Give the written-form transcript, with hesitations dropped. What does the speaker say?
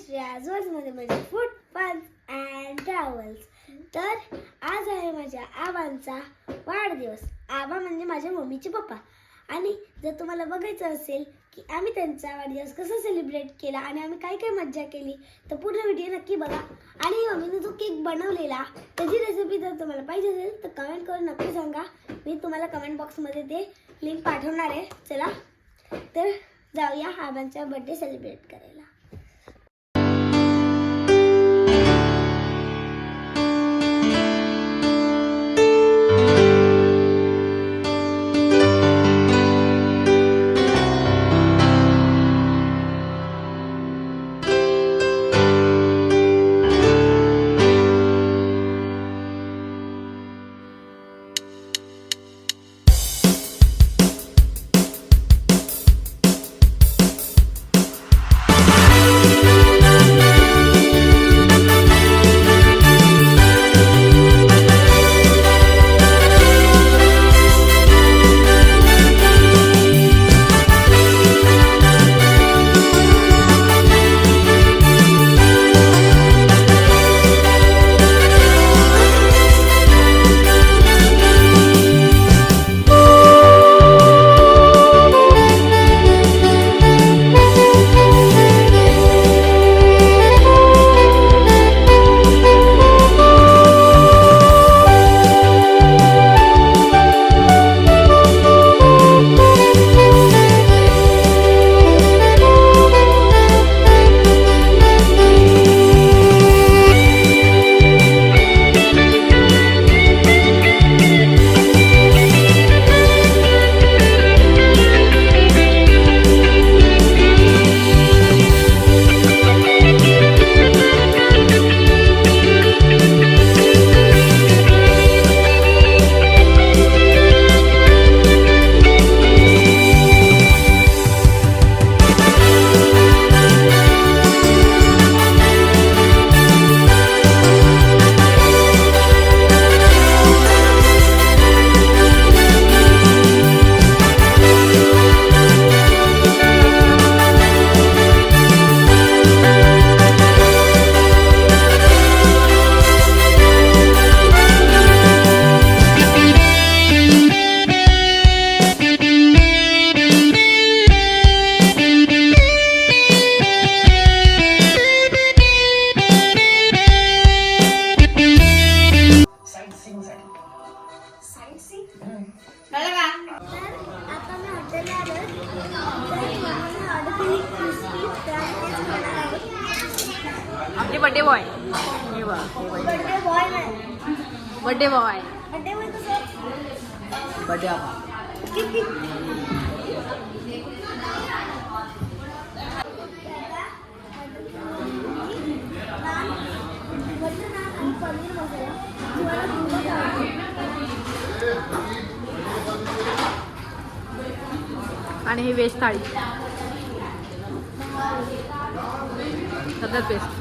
मध्ये माझे food fun and travels. तर आज आहे माझ्या आबांचा वाढदिवस. आबा म्हणजे माझ्या मम्मीचे पप्पा. आणि जर तुम्हाला बघायचं असेल की आम्ही त्यांचा वाढदिवस कसा सेलिब्रेट केला आणि आम्ही काय काय मज्जा केली तर पूर्ण व्हिडिओ नक्की बघा. आणि मम्मीने जो केक बनवलेला त्याची रेसिपी जर तुम्हाला पाहिजे असेल तर कमेंट करून नक्की सांगा. मी तुम्हाला कमेंट बॉक्समध्ये ते लिंक पाठवणार आहे. चला तर जाऊया आबांचा बर्थडे सेलिब्रेट करायला. आपले birthday boy. Birthday boy. Birthday आणि ही वेज थाळी सगळ्यात बेस्ट.